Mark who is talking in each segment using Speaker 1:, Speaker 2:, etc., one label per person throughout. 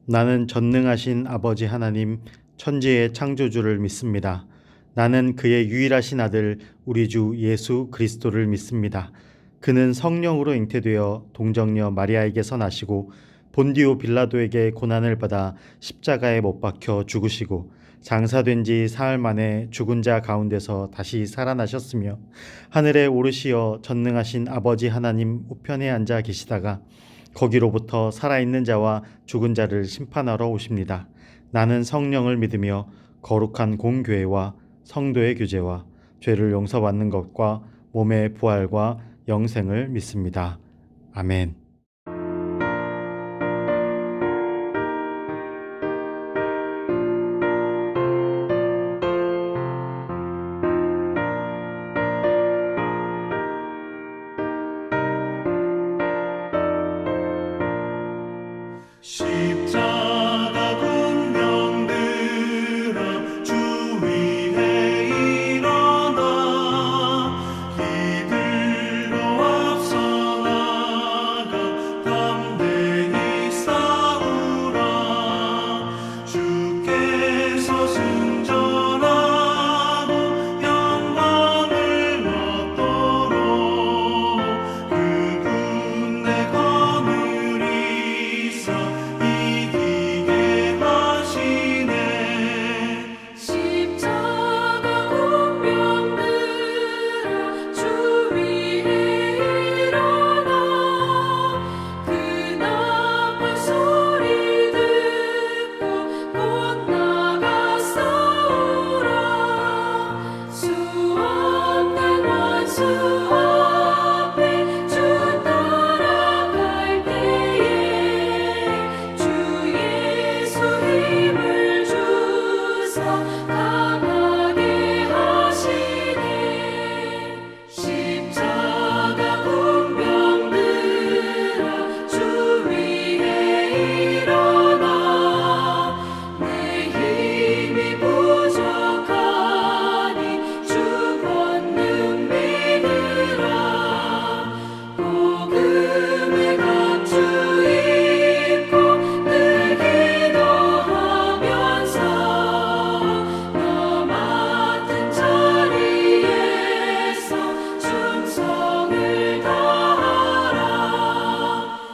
Speaker 1: 나는 전능하신 아버지 하나님, 천지의 창조주를 믿습니다. 나는 그의 유일하신 아들 우리 주 예수 그리스도를 믿습니다. 그는 성령으로 잉태되어 동정녀 마리아에게서 나시고 본디오 빌라도에게 고난을 받아 십자가에 못 박혀 죽으시고 장사된 지 사흘 만에 죽은 자 가운데서 다시 살아나셨으며 하늘에 오르시어 전능하신 아버지 하나님 우편에 앉아 계시다가 거기로부터 살아있는 자와 죽은 자를 심판하러 오십니다. 나는 성령을 믿으며 거룩한 공교회와 성도의 교제와 죄를 용서받는 것과 몸의 부활과 영생을 믿습니다. 아멘.
Speaker 2: 십자가 군병들아 주 위에 일어나 기들로 앞서 나가 담대히 싸우라 주께서 승전하고 영광을 얻도록 그 군대 거느리사 이기게 하시네.
Speaker 3: 십자가 군병들아 주 위에 일어나 그 나팔 소리 듣고 곧 나가 싸우라 수 없는 원수 앞에 주 따라갈 때에 주 예수 힘을 주사 강하게 하시네. 십자가 군병들아 주 위에 일어나 내 힘이 부족하니 주 권능 믿으라 복음의 감추 입고 늘 기도하면서 너 맡은 자리에서 충성을 다하라.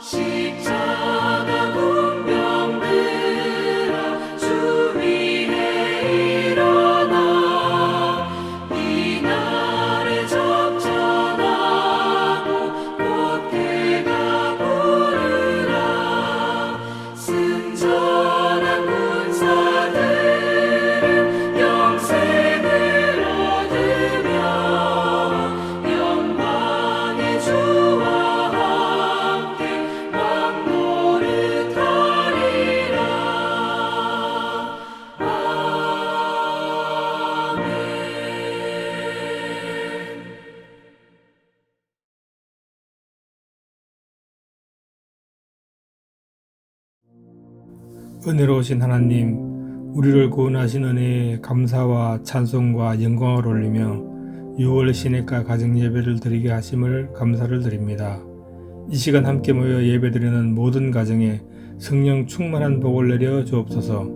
Speaker 3: 십자가 군병들아 주 위에 일어나 이날에 접전하고 곧대가 부르라 승전한 군사들은 영생을 얻으며 영광의 주와 함께 왕노릇하리라. 아멘.
Speaker 4: 은혜로우신 하나님, 우리를 구원하신 은혜에 감사와 찬송과 영광을 올리며 6월 시내가 가정예배를 드리게 하심을 감사를 드립니다. 이 시간 함께 모여 예배드리는 모든 가정에 성령 충만한 복을 내려 주옵소서.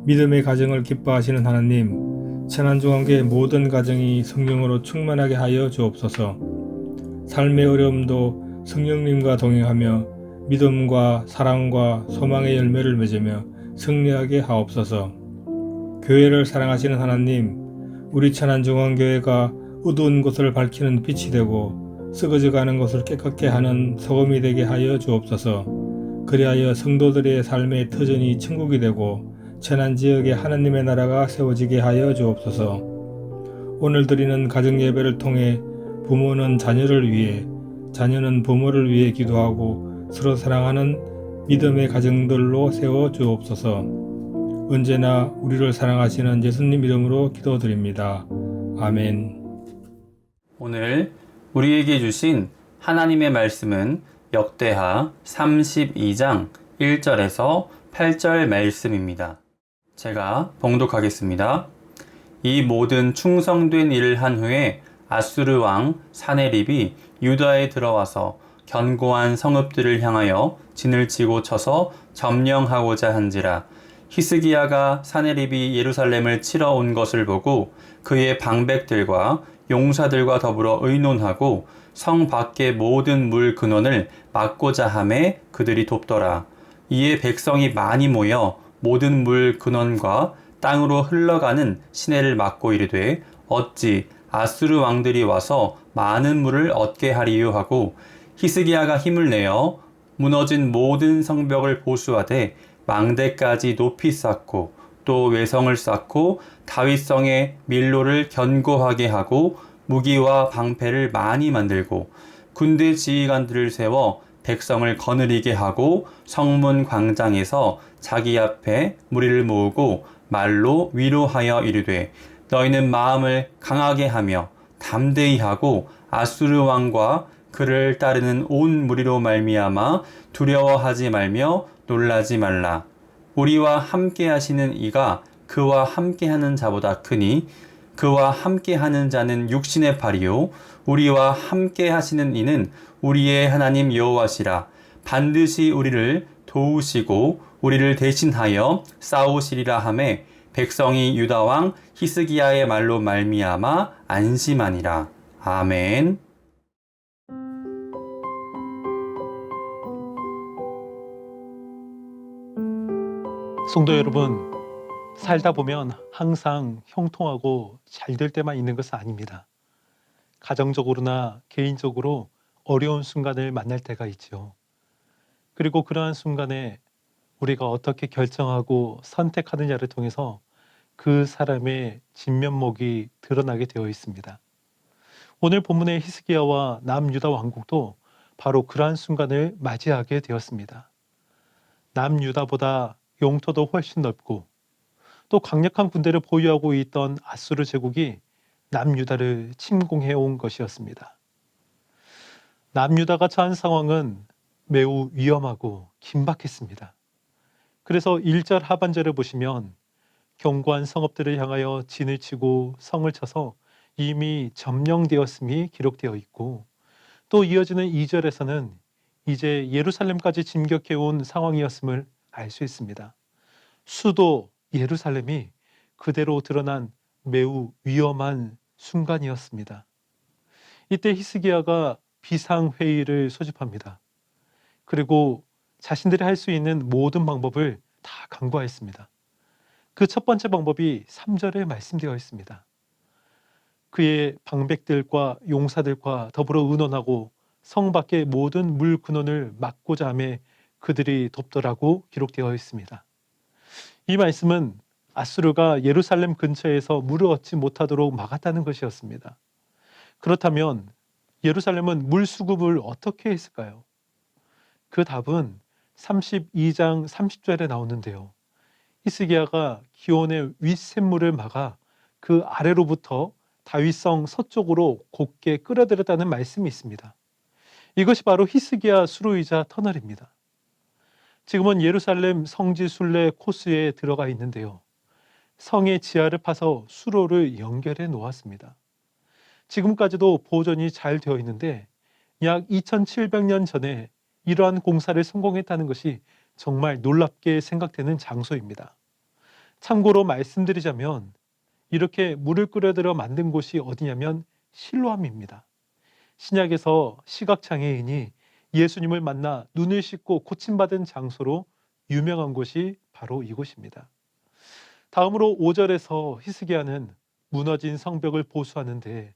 Speaker 4: 믿음의 가정을 기뻐하시는 하나님, 천안중앙교회 모든 가정이 성령으로 충만하게 하여 주옵소서. 삶의 어려움도 성령님과 동행하며 믿음과 사랑과 소망의 열매를 맺으며 승리하게 하옵소서. 교회를 사랑하시는 하나님, 우리 천안중앙교회가 어두운 곳을 밝히는 빛이 되고 썩어져가는 곳을 깨끗게 하는 소금이 되게 하여 주옵소서. 그리하여 성도들의 삶의 터전이 천국이 되고 천안지역에 하나님의 나라가 세워지게 하여 주옵소서. 오늘 드리는 가정예배를 통해 부모는 자녀를 위해, 자녀는 부모를 위해 기도하고 서로 사랑하는 믿음의 가정들로 세워 주옵소서. 언제나 우리를 사랑하시는 예수님 이름으로 기도드립니다. 아멘.
Speaker 5: 오늘 우리에게 주신 하나님의 말씀은 역대하 32장 1절에서 8절 말씀입니다. 제가 봉독하겠습니다. 이 모든 충성된 일을 한 후에 아수르 왕 사네립이 유다에 들어와서 견고한 성읍들을 향하여 진을 치고 쳐서 점령하고자 한지라. 히스기야가 사네립이 예루살렘을 치러 온 것을 보고 그의 방백들과 용사들과 더불어 의논하고 성 밖의 모든 물 근원을 막고자 하매 그들이 돕더라. 이에 백성이 많이 모여 모든 물 근원과 땅으로 흘러가는 시내를 막고 이르되 어찌 아수르 왕들이 와서 많은 물을 얻게 하리요 하고 히스기야가 힘을 내어 무너진 모든 성벽을 보수하되 망대까지 높이 쌓고 또 외성을 쌓고 다윗성의 밀로를 견고하게 하고 무기와 방패를 많이 만들고 군대 지휘관들을 세워 백성을 거느리게 하고 성문 광장에서 자기 앞에 무리를 모으고 말로 위로하여 이르되 너희는 마음을 강하게 하며 담대히 하고 아수르 왕과 그를 따르는 온 무리로 말미암아 두려워하지 말며 놀라지 말라. 우리와 함께 하시는 이가 그와 함께 하는 자보다 크니 그와 함께 하는 자는 육신의 팔이요 우리와 함께 하시는 이는 우리의 하나님 여호와시라. 반드시 우리를 도우시고 우리를 대신하여 싸우시리라 하매 백성이 유다 왕 히스기야의 말로 말미암아 안심하니라. 아멘.
Speaker 6: 성도 여러분, 살다 보면 항상 형통하고 잘 될 때만 있는 것은 아닙니다. 가정적으로나 개인적으로 어려운 순간을 만날 때가 있죠. 그리고 그러한 순간에 우리가 어떻게 결정하고 선택하느냐를 통해서 그 사람의 진면목이 드러나게 되어 있습니다. 오늘 본문의 히스기야와 남유다 왕국도 바로 그러한 순간을 맞이하게 되었습니다. 남유다보다 영토도 훨씬 넓고 또 강력한 군대를 보유하고 있던 아수르 제국이 남유다를 침공해 온 것이었습니다. 남유다가 처한 상황은 매우 위험하고 긴박했습니다. 그래서 1절 하반절을 보시면 견고한 성읍들을 향하여 진을 치고 성을 쳐서 이미 점령되었음이 기록되어 있고 또 이어지는 2절에서는 이제 예루살렘까지 진격해 온 상황이었음을 알 수 있습니다. 수도 예루살렘이 그대로 드러난 매우 위험한 순간이었습니다. 이때 히스기야가 비상회의를 소집합니다. 그리고 자신들이 할 수 있는 모든 방법을 다 강구하였습니다. 그 첫 번째 방법이 3절에 말씀되어 있습니다. 그의 방백들과 용사들과 더불어 의논하고 성 밖의 모든 물 근원을 막고자 하며 그들이 돕더라고 기록되어 있습니다. 이 말씀은 아수르가 예루살렘 근처에서 물을 얻지 못하도록 막았다는 것이었습니다. 그렇다면 예루살렘은 물 수급을 어떻게 했을까요? 그 답은 32장 30절에 나오는데요. 히스기야가 기온의 윗샘물을 막아 그 아래로부터 다윗성 서쪽으로 곧게 끌어들였다는 말씀이 있습니다. 이것이 바로 히스기야 수로이자 터널입니다. 지금은 예루살렘 성지 순례 코스에 들어가 있는데요. 성의 지하를 파서 수로를 연결해 놓았습니다. 지금까지도 보존이 잘 되어 있는데 약 2700년 전에 이러한 공사를 성공했다는 것이 정말 놀랍게 생각되는 장소입니다. 참고로 말씀드리자면 이렇게 물을 끓여들여 만든 곳이 어디냐면 실로암입니다. 신약에서 시각장애인이 예수님을 만나 눈을 씻고 고침받은 장소로 유명한 곳이 바로 이곳입니다. 다음으로 5절에서 히스기야는 무너진 성벽을 보수하는데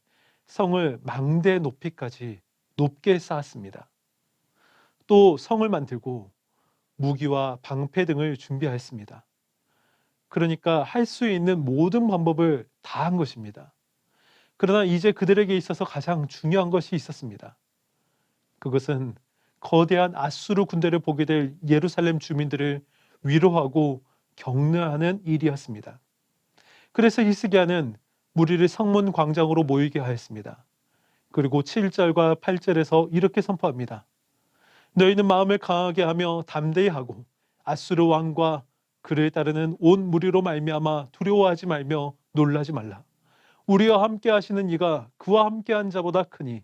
Speaker 6: 성을 망대 높이까지 높게 쌓았습니다. 또 성을 만들고 무기와 방패 등을 준비하였습니다. 그러니까 할 수 있는 모든 방법을 다 한 것입니다. 그러나 이제 그들에게 있어서 가장 중요한 것이 있었습니다. 그것은 거대한 아수르 군대를 보게 될 예루살렘 주민들을 위로하고 격려하는 일이었습니다. 그래서 히스기야는 무리를 성문 광장으로 모이게 하였습니다. 그리고 7절과 8절에서 이렇게 선포합니다. 너희는 마음을 강하게 하며 담대히 하고 아수르 왕과 그를 따르는 온 무리로 말미암아 두려워하지 말며 놀라지 말라. 우리와 함께 하시는 이가 그와 함께한 자보다 크니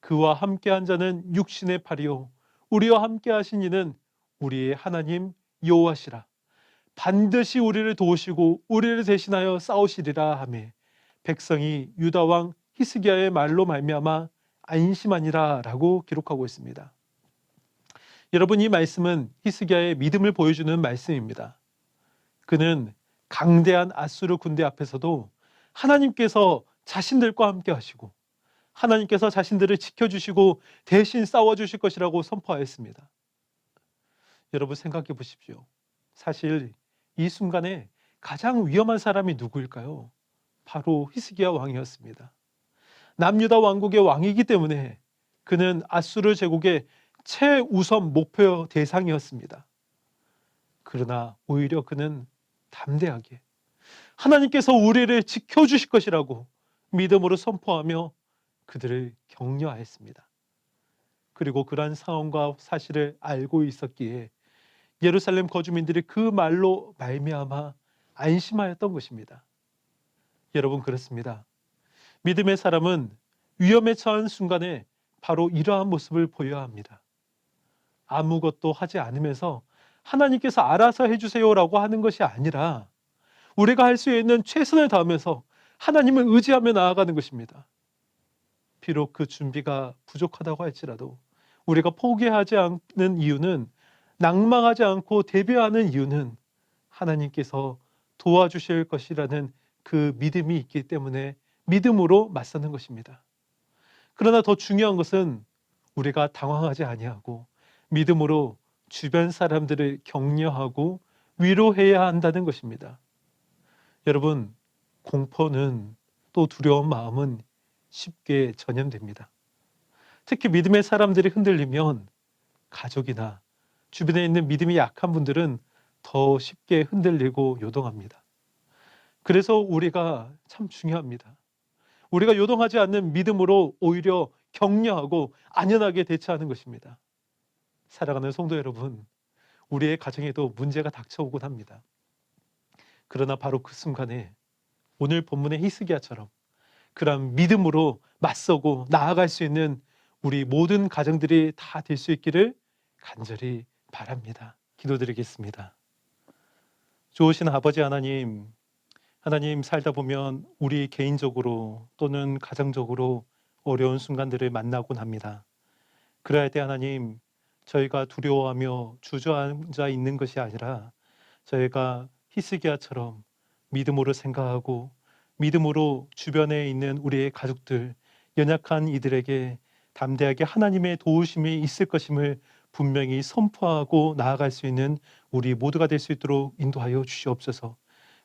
Speaker 6: 그와 함께한 자는 육신의 팔이요 우리와 함께하신 이는 우리의 하나님 여호와시라. 반드시 우리를 도우시고 우리를 대신하여 싸우시리라 하며 백성이 유다 왕 히스기야의 말로 말미암아 안심하니라라고 기록하고 있습니다. 여러분, 이 말씀은 히스기야의 믿음을 보여주는 말씀입니다. 그는 강대한 아수르 군대 앞에서도 하나님께서 자신들과 함께 하시고 하나님께서 자신들을 지켜주시고 대신 싸워주실 것이라고 선포하였습니다. 여러분, 생각해 보십시오. 사실 이 순간에 가장 위험한 사람이 누구일까요? 바로 히스기야 왕이었습니다. 남유다 왕국의 왕이기 때문에 그는 아수르 제국의 최우선 목표 대상이었습니다. 그러나 오히려 그는 담대하게 하나님께서 우리를 지켜주실 것이라고 믿음으로 선포하며 그들을 격려하였습니다. 그리고 그러한 상황과 사실을 알고 있었기에 예루살렘 거주민들이 그 말로 말미암아 안심하였던 것입니다. 여러분, 그렇습니다. 믿음의 사람은 위험에 처한 순간에 바로 이러한 모습을 보여야 합니다. 아무것도 하지 않으면서 하나님께서 알아서 해주세요라고 하는 것이 아니라 우리가 할 수 있는 최선을 다하면서 하나님을 의지하며 나아가는 것입니다. 비록 그 준비가 부족하다고 할지라도 우리가 포기하지 않는 이유는, 낭망하지 않고 대비하는 이유는 하나님께서 도와주실 것이라는 그 믿음이 있기 때문에 믿음으로 맞서는 것입니다. 그러나 더 중요한 것은 우리가 당황하지 아니하고 믿음으로 주변 사람들을 격려하고 위로해야 한다는 것입니다. 여러분, 공포는 또 두려운 마음은 쉽게 전염됩니다. 특히 믿음의 사람들이 흔들리면 가족이나 주변에 있는 믿음이 약한 분들은 더 쉽게 흔들리고 요동합니다. 그래서 우리가 참 중요합니다. 우리가 요동하지 않는 믿음으로 오히려 격려하고 안연하게 대처하는 것입니다. 사랑하는 성도 여러분, 우리의 가정에도 문제가 닥쳐오곤 합니다. 그러나 바로 그 순간에 오늘 본문의 히스기야처럼 그런 믿음으로 맞서고 나아갈 수 있는 우리 모든 가정들이 다 될 수 있기를 간절히 바랍니다. 기도드리겠습니다. 좋으신 아버지 하나님, 살다 보면 우리 개인적으로 또는 가정적으로 어려운 순간들을 만나곤 합니다. 그래야 때 하나님, 저희가 두려워하며 주저앉아 있는 것이 아니라 저희가 히스기야처럼 믿음으로 생각하고 믿음으로 주변에 있는 우리의 가족들, 연약한 이들에게 담대하게 하나님의 도우심이 있을 것임을 분명히 선포하고 나아갈 수 있는 우리 모두가 될 수 있도록 인도하여 주시옵소서.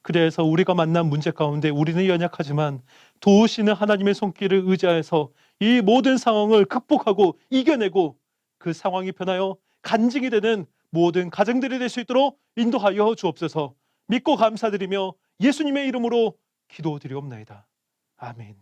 Speaker 6: 그래서 우리가 만난 문제 가운데 우리는 연약하지만 도우시는 하나님의 손길을 의지해서 이 모든 상황을 극복하고 이겨내고 그 상황이 변하여 간증이 되는 모든 가정들이 될 수 있도록 인도하여 주옵소서. 믿고 감사드리며 예수님의 이름으로 기도드리옵나이다. 아멘.